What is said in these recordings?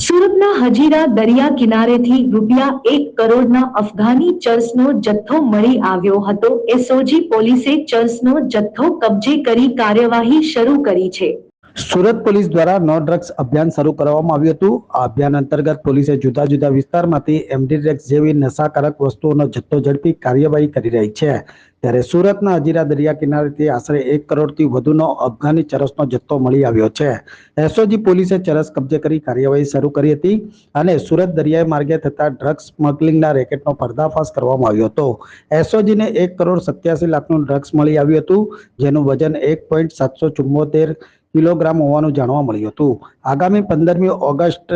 સુરતના હજીરા દરિયા કિનારેથી ₹1 કરોડના અફઘાની ચરસનો જથ્થો મળી આવ્યો હતો। એસઓજી પોલીસે ચરસનો જથ્થો કબજે કરી કાર્યવાહી શરૂ કરી છે। સુરત પોલીસ દ્વારા નો ડ્રગ્સ અભિયાન શરૂ કરવામાં આવ્યું હતું। આ અભિયાન અંતર્ગત પોલીસે જુદા જુદા વિસ્તારમાંથી એમડી ડ્રગ્સ જેવી નશાકારક વસ્તુઓનો જથ્થો ઝડપી કાર્યવાહી કરી રહી છે। ત્યારે સુરતના હજીરા દરિયા કિનારેથી આશરે 1 કરોડથી વધુનો અફઘાની ચરસનો જથ્થો મળી આવ્યો છે। એસઓજી પોલીસે ચરસ કબજે કરી કાર્યવાહી શરૂ કરી હતી અને સુરત દરિયાઈ માર્ગે થતા ડ્રગ્સ સ્મગલિંગના રેકેટનો પર્દાફાશ કરવામાં આવ્યો હતો। એસઓજીને 1,87,00,000નું ડ્રગ્સ મળી આવ્યું હતું, જેનું વજન 1.774 કિલોગ્રામ હોવાનું જાણવા મળ્યું હતું। આગામી 15મી ઓગસ્ટ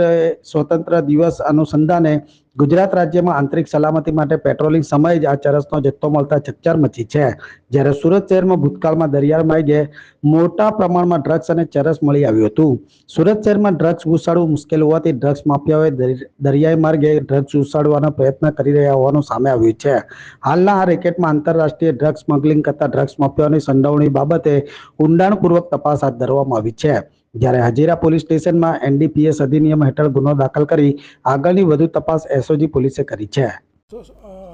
સ્વતંત્ર દિવસ અનુસંધાને ગુજરાત રાજ્યમાં આંતરિક સલામતી માટે પેટ્રોલિંગ સમયે જ આ ચરસનો જથ્થો મળતા ચકચાર મચી છે। જ્યારે સુરત શહેરમાં ભૂતકાળમાં દરિયા માર્ગે મોટા પ્રમાણમાં ડ્રગ્સ અને ચરસ મળી આવ્યું હતું। સુરત શહેરમાં ડ્રગ્સ ઘુસાડવું મુશ્કેલ હોવાથી ડ્રગ્સ માફિયાઓએ દરિયાઈ માર્ગે ડ્રગ્સ ઘુસાડવાનો પ્રયત્ન કરી રહ્યા હોવાનું સામે આવ્યું છે। હાલના આ રેકેટમાં આંતરરાષ્ટ્રીય ડ્રગ્સ સ્મગલિંગ કરતા ડ્રગ્સ માફિયાઓની સંડોવણી બાબતે ઊંડાણપૂર્વક તપાસ હાથ ધરવામાં આવી છે। જ્યારે હજીરા પોલીસ સ્ટેશનમાં એનડીપીએસ અધિનિયમ હેઠળ ગુનો દાખલ કરી આગળની વધુ તપાસ એસઓજી પોલીસે કરી છે।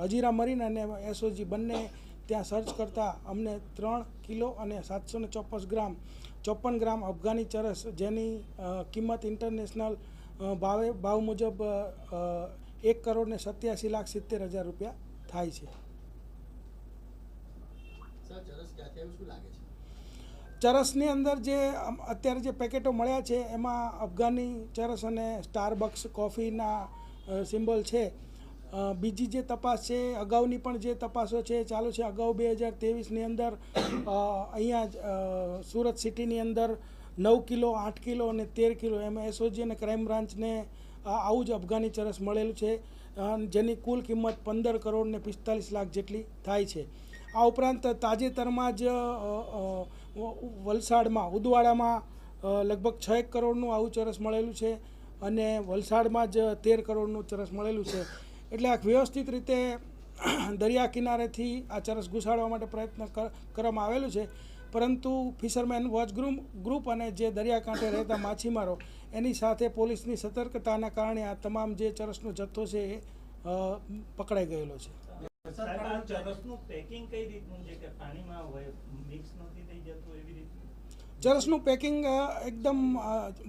હજીરા મરીન અને એસઓજી બંને ત્યાં સર્ચ કરતા અમને 3 કિલો અને 754 ગ્રામ અફઘાની ચરસ, જેની કિંમત ઇન્ટરનેશનલ ભાવ મુજબ 1,87,70,000 રૂપિયા થાય છે। ચરસની અંદર જે અત્યારે જે પેકેટો મળ્યા છે એમાં અફઘાની ચરસ અને સ્ટારબક્સ કોફીના સિમ્બોલ છે। બીજી જે તપાસ છે, અગાઉની પણ જે તપાસો છે ચાલુ છે। અગાઉ 2023ની અંદર અહીંયા સુરત સિટીની અંદર 9 કિલો, 8 કિલો અને 13 કિલો એમાં એસઓજી અને ક્રાઇમ બ્રાન્ચને આવું જ અફઘાની ચરસ મળેલું છે, જેની કુલ કિંમત 15 કરોડ ને 45 લાખ જેટલી થાય છે। આ ઉપરાંત તાજેતરમાં જ વલસાડમાં ઉદવાડામાં લગભગ 6 કરોડનું આવું ચરસ મળેલું છે અને વલસાડમાં જ 13 કરોડનું ચરસ મળેલું છે। એટલે આ વ્યવસ્થિત રીતે દરિયા કિનારેથી આ ચરસ ઘુસાડવા માટે પ્રયત્ન કરવામાં આવેલું છે, પરંતુ ફિશરમેન વોચ ગ્રુપ અને જે દરિયાકાંઠે રહેતા માછીમારો એની સાથે પોલીસની સતર્કતાના કારણે આ તમામ જે ચરસનો જથ્થો છે એ પકડાઈ ગયેલો છે। ચરસનું પેકિંગ એકદમ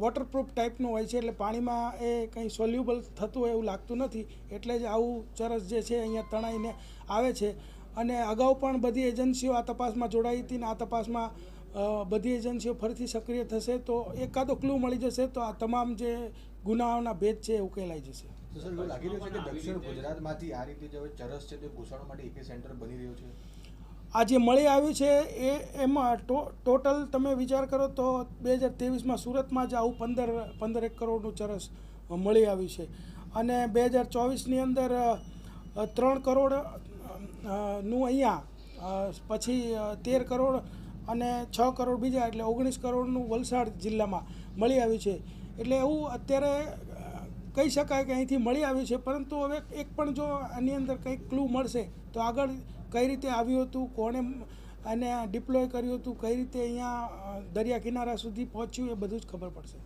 વોટરપ્રૂફ ટાઈપનું હોય છે, એટલે પાણીમાં એ કંઈ સોલ્યુબલ થતું હોય એવું લાગતું નથી, એટલે જ આવું ચરસ જે છે અહીંયા તણાઈને આવે છે। અને અગાઉ પણ બધી એજન્સીઓ આ તપાસમાં જોડાઈ હતી ને આ તપાસમાં બધી એજન્સીઓ ફરીથી સક્રિય થશે તો એકાદો ક્લુ મળી જશે તો આ તમામ જે ગુનાઓના ભેદ છે એ ઉકેલાઈ જશે। સર, એવું લાગી રહ્યું છે કે દક્ષિણ ગુજરાતમાંથી આ રીતે જે ચરસ છે તે ઘુસાડવા માટે એક સેન્ટર બની રહ્યું છે। આ જે મળી આવ્યું છે એમાં ટોટલ તમે વિચાર કરો તો 2023માં સુરતમાં જ આવું 15 કરોડનું ચરસ મળી આવ્યું છે અને 2024ની અંદર 3 કરોડ નું અહીંયા, પછી 13 કરોડ અને 6 કરોડ બીજા, એટલે 19 કરોડનું વલસાડ જિલ્લામાં મળી આવ્યું છે। એટલે એવું અત્યારે કહી શકાય કે અહીંથી મળી આવ્યું છે, પરંતુ હવે એક પણ જો આની અંદર કંઈક ક્લુ મળશે તો આગળ કઈ રીતે આવ્યું હતું, કોણે અને ડિપ્લોય કર્યું હતું, કઈ રીતે અહીંયા દરિયા કિનારા સુધી પહોંચ્યું, એ બધું જ ખબર પડશે।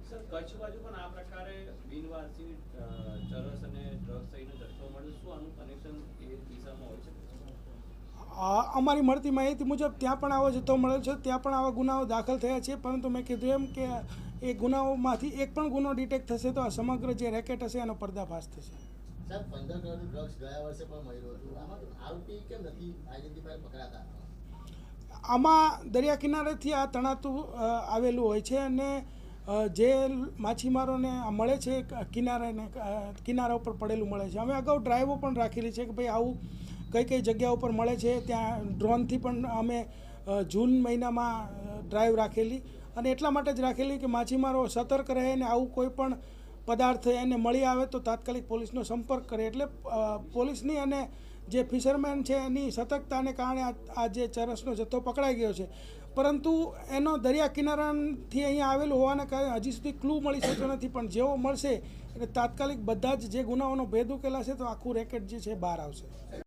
સર, કચ્છ બાજુ પણ આ પ્રકારે બિનવારસી ચરસ અને ડ્રગ્સ થઈને જથ્થો મળ્યો, શું આનું કનેક્શન એ દિશામાં હોય છે? અમારી મળતી માહિતી મુજબ ત્યાં પણ આવો જથ્થો મળેલો છે, ત્યાં પણ આવા ગુનાઓ દાખલ થયા છે, પરંતુ મેં કીધું એમ કે એ ગુનાઓમાંથી એક પણ ગુનો ડિટેક્ટ થશે તો આ સમગ્ર જે રેકેટ હશે એનો પર્દાફાશ થશે। સાહેબ, 15 કરોડનું ડ્રગ્સ ગયા વર્ષે પણ મળ્યું હતું, આમાં આરોપી કેમ નથી આઈડેન્ટિફાઈ પકડાતા? આમાં દરિયા કિનારેથી આ તણાતું આવેલું હોય છે અને જે માછીમારોને મળે છે કિનારા ઉપર પડેલું મળે છે। અમે અગાઉ ડ્રાઈવો પણ રાખેલી છે કે ભાઈ આવું કઈ કઈ જગ્યા ઉપર મળે છે, ત્યાં ડ્રોનથી પણ અમે જૂન મહિનામાં ડ્રાઈવ રાખેલી અને એટલા માટે જ રાખેલી કે માછીમારો સતર્ક રહે અને આવું કોઈ પણ પદાર્થ એને મળી આવે તો તાત્કાલિક પોલીસનો સંપર્ક કરે। એટલે પોલીસની અને જે ફિશરમેન છે એની સતર્કતાને કારણે આ જે ચરસનો જથ્થો પકડાઈ ગયો છે, પરંતુ એનો દરિયા કિનારાથી અહીંયા આવેલું હોવાને કારણે હજી સુધી ક્લુ મળી શક્યો નથી, પણ જેવો મળશે એટલે તાત્કાલિક બધા જ જે ગુનાઓનો ભેદ ઉકેલાશે તો આખું રેકેટ જે છે બહાર આવશે।